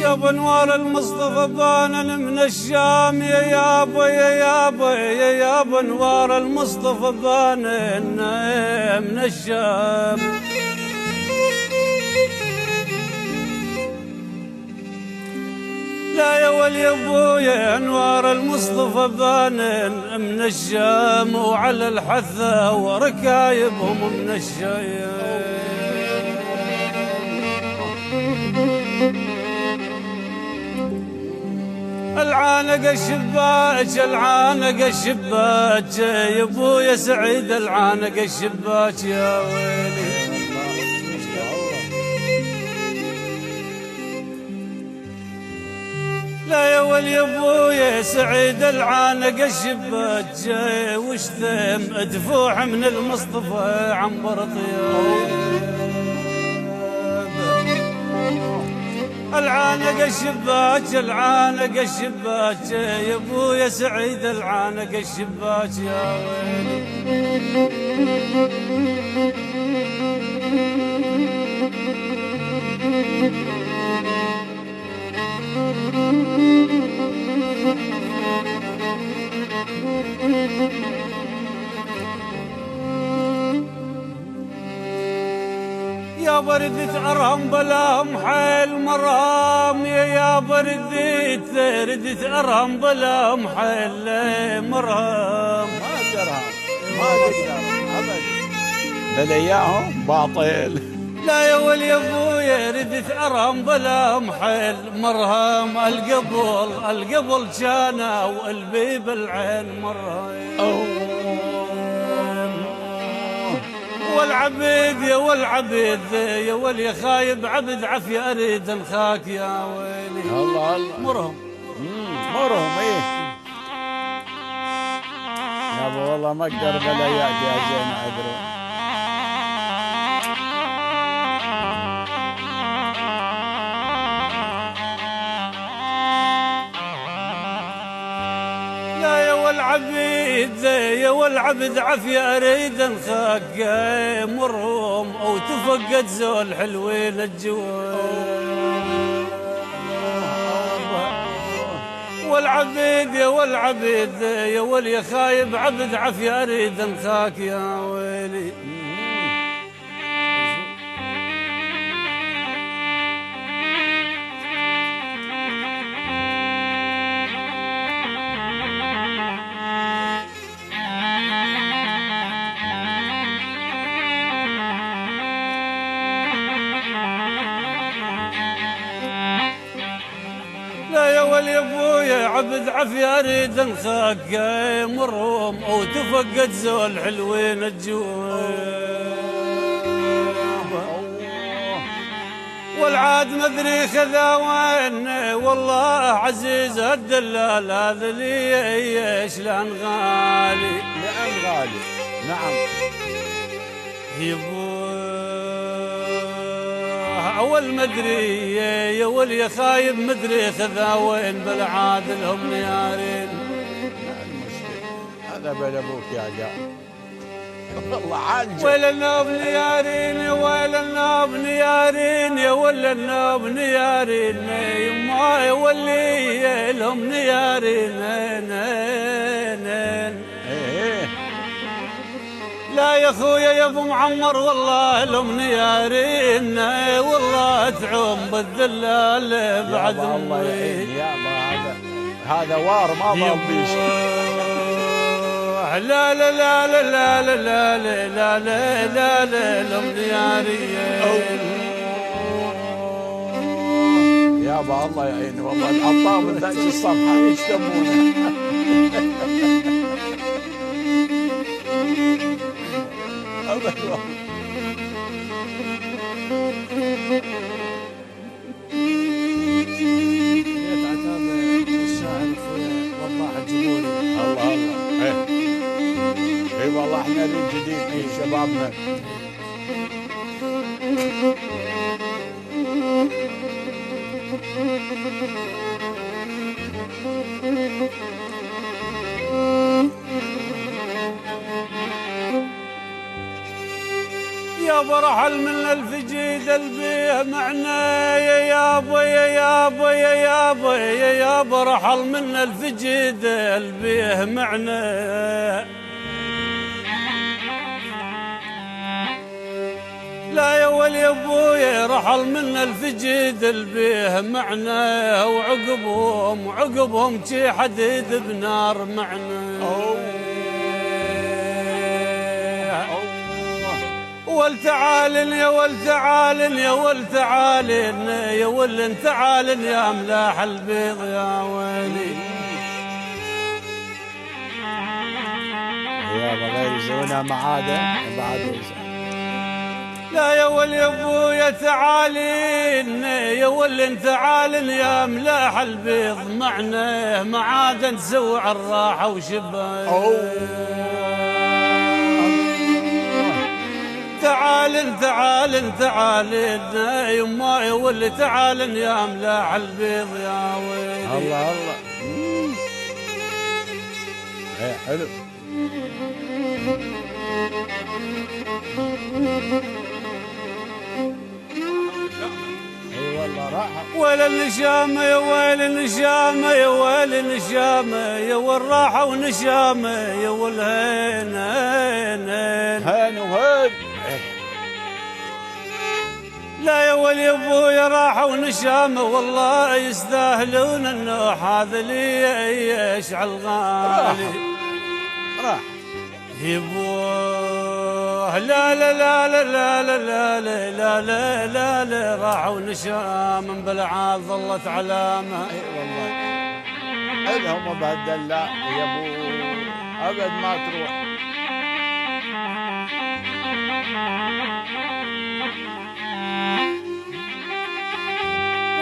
يا بنوار المصطفى بانا من الشام يا يابا يا يابا يا يابا انوار المصطفى بانا من الشام. لا يا ولي ابويا انوار المصطفى بانا من الشام وعلى الحثة وركايبهم من الشام. العانق الشباك العانق الشباك يا ابويا سعيد العانق الشباك يا ويلي. لا يا ولي ابويا سعيد العانق الشباك وشتم دفوع من المصطفى عنبر طياب. العانق الشباك العانق الشباك يا ابويا سعيد العانق الشباك يا ويلي. يا بردة أرهم بلاهم حيل مرهم يا بردة أرهم بلاهم حيل مرهم. ما درهم ما تقدر أبد بل إياهم باطل. لا يا ولي ابويا ردة أرهم بلاهم حيل مرهم. القبل جانا والبيب العين مرهم. والعبيد يا والعبيد يا ولي خايب عبد عافية أريد الخاك يا ويلي. الله الله مرهم ايه يا ابو والله ما اقدر بلا يأتي يا زين عذري. والعبيد يا والعبد عافية أريد انخاك مرهم أو تفقد زول حلوين الجوال. والعبيد يا والعبيد يا ولي خايب عبد عافية أريد انخاك يا ويلي. لا يا ولي ابويا عبد عافية اريد انخاك مرهم او تفقد زول حلوين الجواب. والعاد مدري خذا وين والله عزيز الدلال هذا لي شلون غالي. نعم غالي نعم أول مدري يا ولي خايب مدري خذا وين بالعاد لهم نيارين. هذا بل ابوك يا جار والله عالجه. ويل النوب نيارين يا ويل النوب نيارين يا ويل النوب نيارين يما يا ولي لهم نيارين. لا يا خويا يا ابو معمر والله لهم نيارين والله تعوم بالذلال بعد الله يعين يابا. هذا وار ما ضبيش. لا لا لا لا لا لا لا لا لا لا لا لهم نيارين يابا الله يعين والله. العطاء من ذاك الصفحه يشتمونه. يا برحل من الفجيد البيه معنا يا يابا يا يابا يا يابا يا يابا رحل من الفجيد البيه معنا. لا يا ولي ابويا رحل من الفجيد البيه معنا، وعقبهم شي حديد بنار معنا. والتعالن يا والتعالن يا والتعالن يا ولن تعالن يا ملاح البيض يا ويلي. يا بغير يسوونها معاده بعد. لا يا ولي ابويا تعالين يا ولن تعالن يا ملاح البيض معنا، ما عاد نسوع الراحه وشبه. تعالن تعالن تعالن يما يا ولي تعالن يا ملاح البيض يا ويلي. الله الله. ايه حلو. اي والله راحه. ويل النشامه يا ويل النشامه يا ويل النشامه يا والراحه ونشامه يا والهين هين هين هين وهين. لا يا ولي ابويا راحه ونشامه والله يستاهلون النوح هذا لي يشعل غالي. راح يبوه لا لا لا لا لا لا لا لا لا لا لا راحه ونشامه بالعاد ظلت علامه. اي والله ادهم بهالدلاء يا ابو ابد ما تروح.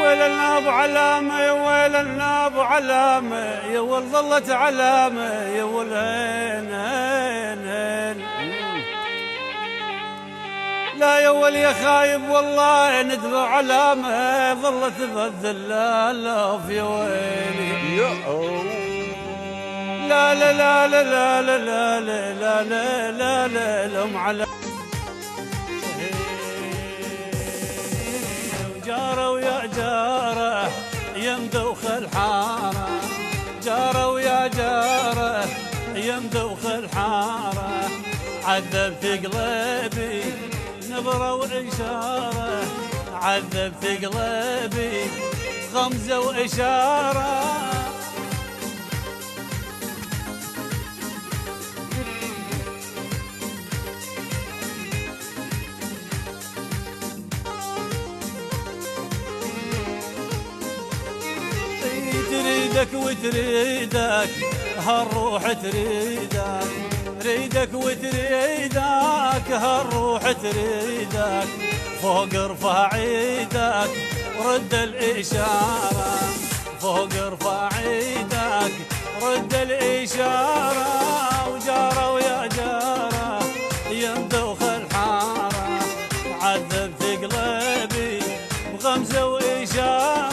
ويل الناب علامه يا ويل الناب علامه يا ول ظلت علامه يا ول هين هين هين. لا يا ول يا خايب والله ندب علامه ظلت بالذلال في ويلي. لا لا لا لا لا لا لا لا لا لا لا لهم على جاره ويا جاره يا مدوخ الحاره. جاره ويا جاره يا مدوخ الحاره. عذبت قلبي نظره واشاره. عذبت قلبي غمزه واشاره. تريدك وتريدك هالروح تريدك. تريدك وتريدك هالروح تريدك. فوق ارفع ايدك رد الاشاره. فوق ارفع ايدك رد الاشاره. وجاره ويا جاره يا مدوخ الحاره. عذبت قلبي بغمزه واشاره.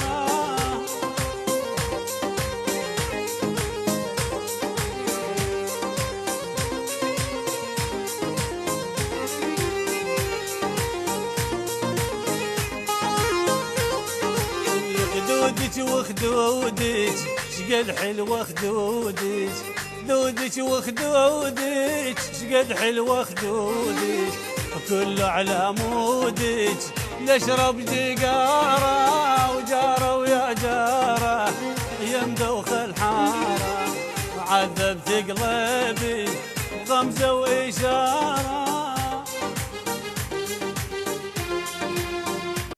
خدودك وخدودك شقد حلوة خدودك. خدودك وخدودك شقد حلوة خدودك. كله على مودك نشرب جقارة. وجارة ويا جارة يا مدوخ الحارة. عذبت قلبي غمزة وإشارة.